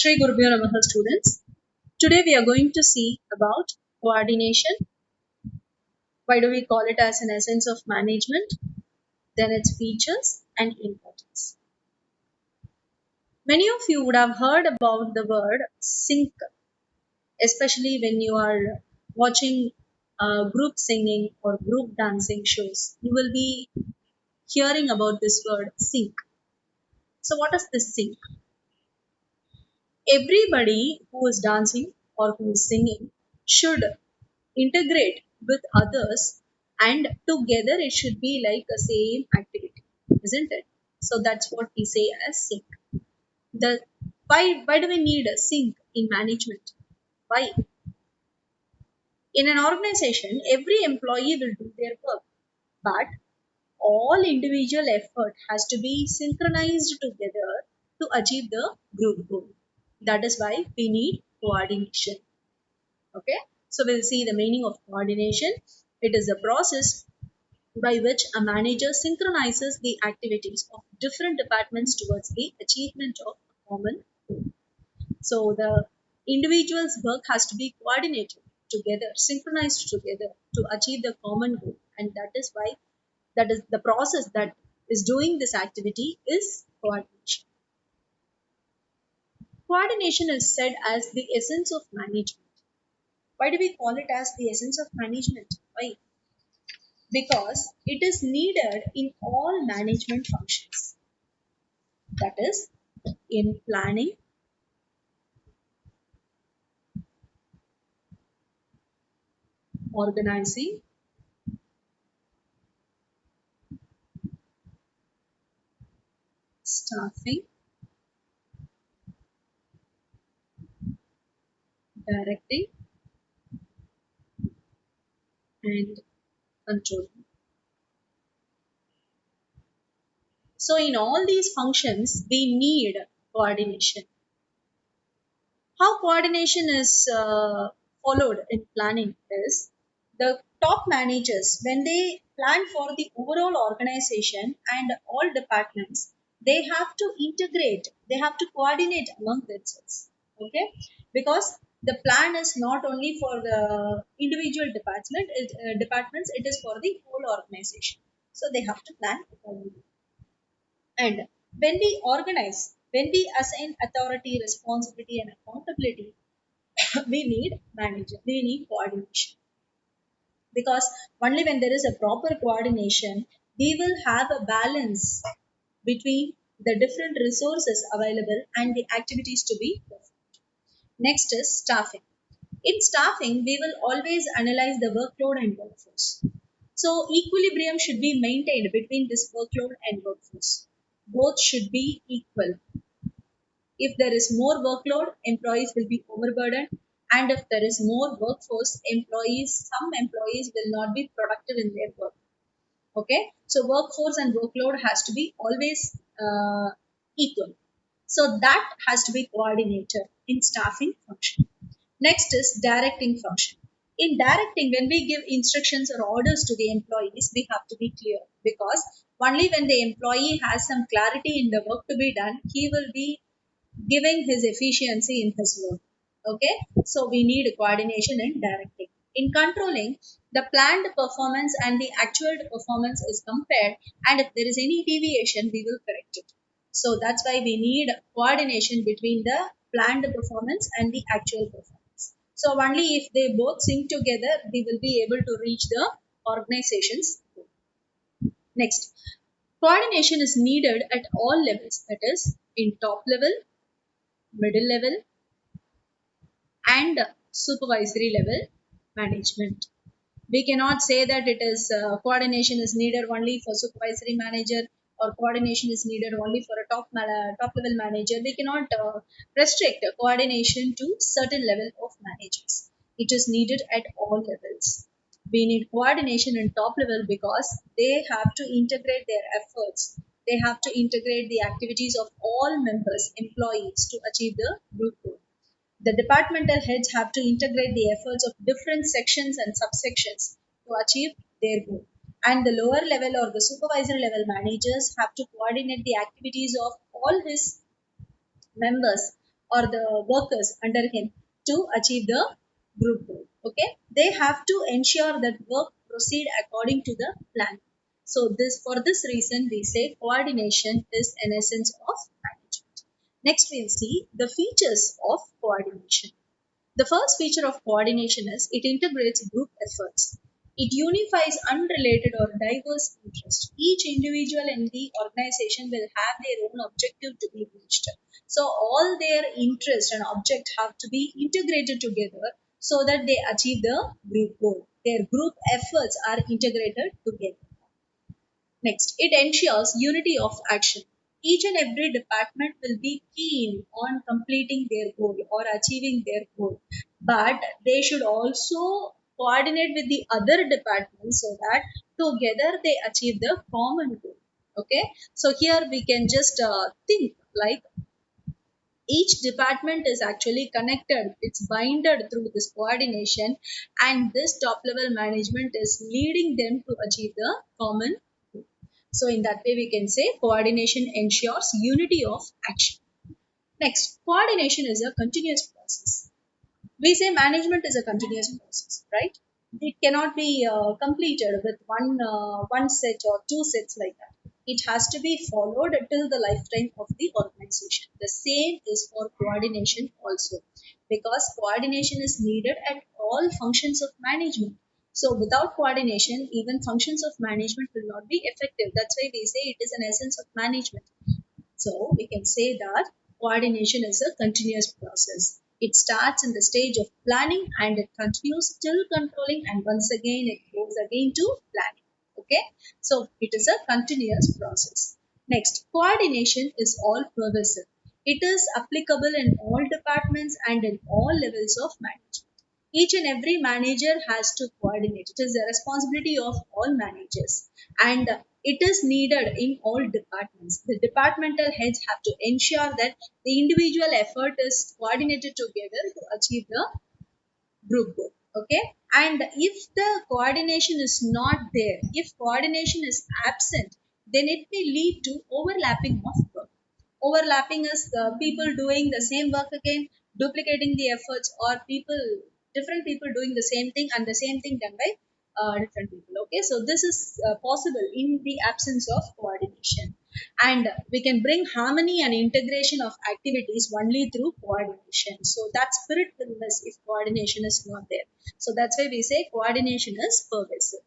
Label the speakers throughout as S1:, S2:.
S1: Shri Gurubhyo Namaha students. Today we are going to see about coordination. Why do we call it as an essence of management? Then its features and importance. Many of you would have heard about the word sync, especially when you are watching group singing or group dancing shows. You will be hearing about this word sync. So what is this sync? Everybody who is dancing or who is singing should integrate with others, and together it should be like a same activity, isn't it? So that's what we say as sync. The why do we need a sync in management? Why? In an organization, every employee will do their work, but all individual effort has to be synchronized together to achieve the group goal. That is why we need coordination. Okay, so we'll see the meaning of coordination. It is a process by which a manager synchronizes the activities of different departments towards the achievement of a common goal. So the individual's work has to be coordinated together, synchronized together to achieve the common goal, and that is why that is the process that is doing this activity is coordination. Coordination is said as the essence of management. Why do we call it as the essence of management? Why? Because it is needed in all management functions. That is, in planning, organizing, staffing, directing, and controlling. So, in all these functions, we need coordination. How coordination is followed in planning is the top managers, when they plan for the overall organization and all departments, they have to integrate, they have to coordinate among themselves. Okay, because the plan is not only for the individual departments, it is for the whole organization. So they have to plan accordingly. And when we assign authority, responsibility, and accountability, we need manager, we need coordination. Because only when there is a proper coordination, we will have a balance between the different resources available and the activities to be performed. Next is staffing. In staffing, we will always analyze the workload and workforce. So equilibrium should be maintained between this workload and workforce. Both should be equal. If there is more workload, employees will be overburdened, and if there is more workforce, some employees will not be productive in their work. Okay, so workforce and workload has to be always equal. So that has to be coordinated in staffing function. Next is directing function. In directing, when we give instructions or orders to the employees, we have to be clear, because only when the employee has some clarity in the work to be done, he will be giving his efficiency in his work. Okay, so we need coordination in directing. In controlling, the planned performance and the actual performance is compared, and if there is any deviation, we will correct it. So that's why we need coordination between the planned performance and the actual performance. So only if they both sync together, we will be able to reach the organization's goal. Next, coordination is needed at all levels, that is, in top level, middle level, and supervisory level management. We cannot say that it is coordination is needed only for supervisory manager, or coordination is needed only for a top level manager. We cannot restrict coordination to certain level of managers. It is needed at all levels. We need coordination in top level because they have to integrate their efforts. They have to integrate the activities of all members, employees, to achieve the group goal. The departmental heads have to integrate the efforts of different sections and subsections to achieve their goal. And the lower level or the supervisory level managers have to coordinate the activities of all his members or the workers under him to achieve the group goal. Okay, they have to ensure that work proceed according to the plan. So this for this reason we say coordination is an essence of management. Next we'll see the features of coordination. The first feature of coordination is it integrates group efforts. It unifies unrelated or diverse interests. Each individual in the organization will have their own objective to be reached. So all their interests and object have to be integrated together so that they achieve the group goal. Their group efforts are integrated together. Next, it ensures unity of action. Each and every department will be keen on completing their goal or achieving their goal, but they should also coordinate with the other departments so that together they achieve the common goal. Okay, so here we can just think like each department is actually connected, it's binded through this coordination, and this top level management is leading them to achieve the common goal. So in that way we can say coordination ensures unity of action. Next, coordination is a continuous process. We say management is a continuous process, right? It cannot be completed with one set or two sets like that. It has to be followed till the lifetime of the organization. The same is for coordination also, because coordination is needed at all functions of management. So without coordination, even functions of management will not be effective. That's why we say it is an essence of management. So we can say that coordination is a continuous process. It starts in the stage of planning and it continues till controlling, and once again it goes again to planning. Okay, so it is a continuous process. Next, coordination is all pervasive. It is applicable in all departments and in all levels of management. Each and every manager has to coordinate. It is the responsibility of all managers, and it is needed in all departments. The departmental heads have to ensure that the individual effort is coordinated together to achieve the group goal. Okay, and if the coordination is not there, if coordination is absent, then it may lead to overlapping of work. Overlapping is people doing the same work again, duplicating the efforts, or people different people doing the same thing and the same thing done by different people. Okay, so this is possible in the absence of coordination, and we can bring harmony and integration of activities only through coordination. So that spirit will miss if coordination is not there. So that's why we say coordination is pervasive.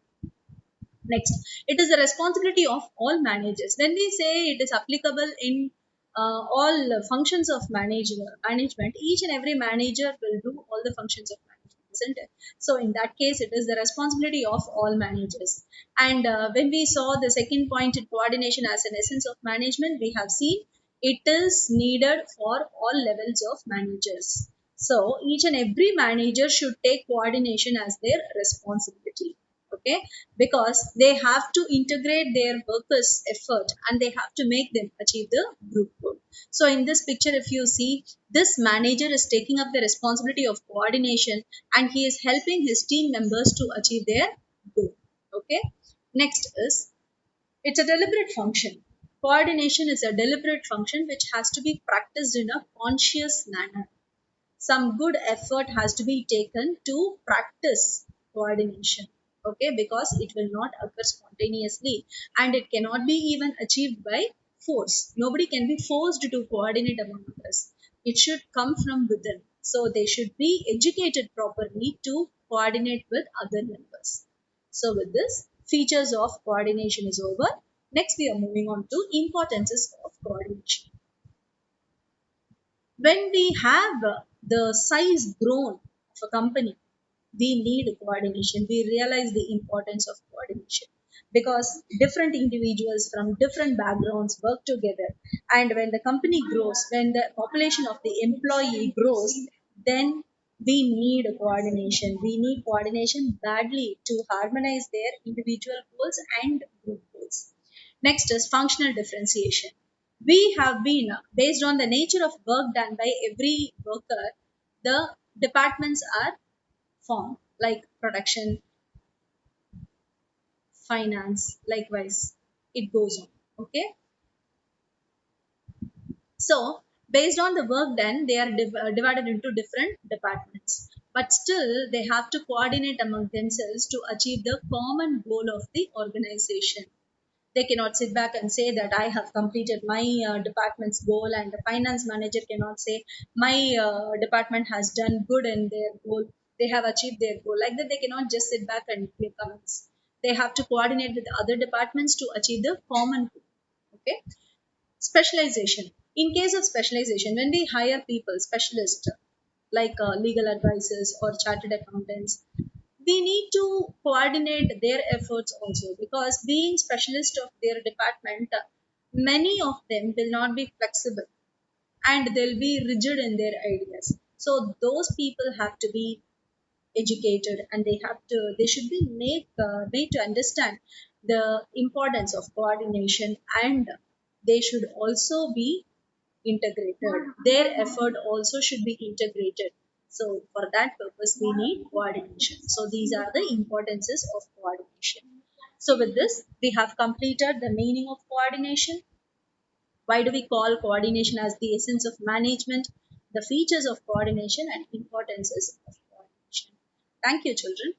S1: Next, it is the responsibility of all managers. When we say it is applicable in all functions of management, each and every manager will do all the functions of management, isn't it? So in that case, it is the responsibility of all managers. And when we saw the second point in coordination as an essence of management, we have seen it is needed for all levels of managers. So each and every manager should take coordination as their responsibility. Okay, because they have to integrate their workers effort and they have to make them achieve the group goal. So in this picture if you see, this manager is taking up the responsibility of coordination and he is helping his team members to achieve their goal. Okay, next is it's a deliberate function. Coordination is a deliberate function which has to be practiced in a conscious manner. Some good effort has to be taken to practice coordination. Okay, because it will not occur spontaneously and it cannot be even achieved by force. Nobody can be forced to coordinate among others. It should come from within. So they should be educated properly to coordinate with other members. So with this, features of coordination is over. Next we are moving on to importances of coordination. When we have the size grown of a company, we need coordination. We realize the importance of coordination because different individuals from different backgrounds work together. And when the company grows, when the population of the employee grows, then we need coordination. We need coordination badly to harmonize their individual goals and group goals. Next is functional differentiation. We have been, based on the nature of work done by every worker, the departments are formed like production, finance, likewise, it goes on. Okay, so Based on the work done, they are divided into different departments. But still, they have to coordinate among themselves to achieve the common goal of the organization. They cannot sit back and say that I have completed my department's goal, and the finance manager cannot say my department has done good in their goal. They have achieved their goal. Like that, they cannot just sit back and give comments. They have to coordinate with other departments to achieve the common goal. Okay. Specialization. In case of specialization, when we hire people, specialists like legal advisors or chartered accountants, we need to coordinate their efforts also, because being specialist of their department, many of them will not be flexible and they'll be rigid in their ideas. So those people have to be educated, and they should be made to understand the importance of coordination, and they should also be integrated. Their effort also should be integrated. So for that purpose, we need coordination. So these are the importances of coordination. So with this, we have completed the meaning of coordination. Why do we call coordination as the essence of management? The features of coordination and importances of coordination. Thank you, children.